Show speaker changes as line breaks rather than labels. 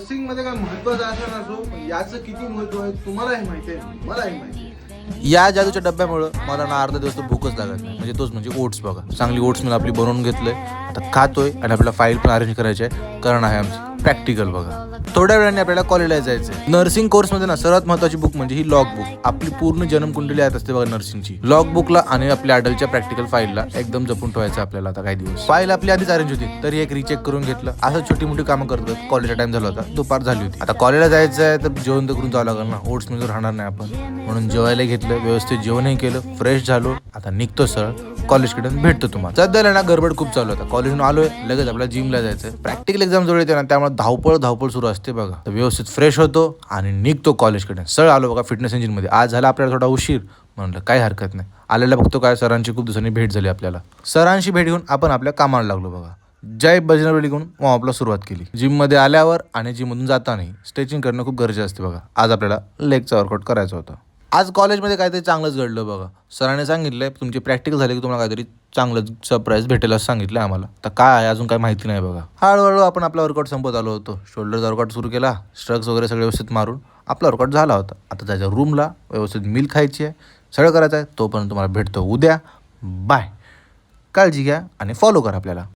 Nursing मध्ये काय महत्वाचं असं नसो, पण याचं किती महत्व आहे तुम्हालाही माहिती आहे, मलाही माहिती आहे.
या जादूच्या डब्यामुळं मला ना अर्धा दिवस तर भूकच लागत नाही. म्हणजे तोच म्हणजे ओट्स बघा, चांगली ओट्स मी आपली बनवून घेतलंय, आता खातोय आणि आपल्याला फाईल पण अरेंज करायची आहे, कारण आहे आमची प्रॅक्टिकल बघा. थोड्या वेळाने आपल्याला कॉलेजला जायचं आहे. नर्सिंग कोर्समध्ये ना सर्वात महत्वाची बुक म्हणजे ही लॉग बुक. आपली पूर्ण जन्मकुंडली येत असते बघा नर्सिंगची. लॉग बुकला आणि आपल्या अडल्टच्या प्रॅक्टिकल फाईलला एकदम जपून ठेवायचं आपल्याला आता काही दिवस. फाईल आपली आधीच अरेंज होती, तरी एक रिचेक करून घेतलं. असं छोटी मोठी कामं करतात. कॉलेजचा टाइम झाला होता, दुपार झाली होती. आता कॉलेजला जायचं आहे तर जेवण तर करून जावं लागेल ना, ओट्स मध्ये राहणार नाही आपण, म्हणून जेवायला घेतलं, व्यवस्थित जेवणही केलं, फ्रेश झालो. आता निघतो सर कॉलेजकडे, भेटतो तुम्हाला. सध्याला ना गडबड खूप चालू होता. कॉलेजून आलोय, लगेच आपल्याला जिमला जायचं. प्रॅक्टिकल एक्झाम जवळ येते ना, त्यामुळे धावपळ सुरू असते बघा. तर व्यवस्थित फ्रेश होतो आणि निघतो कॉलेजकडे. सर आलो बघा फिटनेस इंजिन मध्ये. आज झाला आपल्याला थोडा उशीर, म्हणलं काही हरकत नाही. आलेला बघतो काय सरांची खूप दिवसांनी भेट झाली आपल्याला. सरांशी भेट घेऊन आपण आपल्या कामाला लागलो बघा. जय बजरंगबली लिहून वॉर्मअपला सुरुवात केली. जिम मध्ये आल्यावर आणि जिम मधून जाताना स्ट्रेचिंग करणं खूप गरजेचं असते बघा. आज आपल्याला लेगचा वर्कआउट करायचा होता. आज कॉलेजमध्ये काहीतरी चांगलंच घडलं बघा. सरांनी सांगितलंय तुमची प्रॅक्टिकल झाली की तुम्हाला काहीतरी चांगलं सरप्राईज भेटेल असं सांगितलं आम्हाला. तर काय आहे अजून काही माहिती नाही बघा. हळूहळू आपण आपला वर्कआउट संपत आलो होतो. शोल्डरचा वर्कआउट सुरू केला, स्ट्रक्स वगैरे सगळे व्यवस्थित मारून आपला वर्कआउट झाला होता. आता जायचं रूमला, व्यवस्थित मील खायची आहे, सगळं करायचं आहे. तोपर्यंत तुम्हाला भेटतो उद्या. बाय. काळजी घ्या आणि फॉलो करा आपल्याला.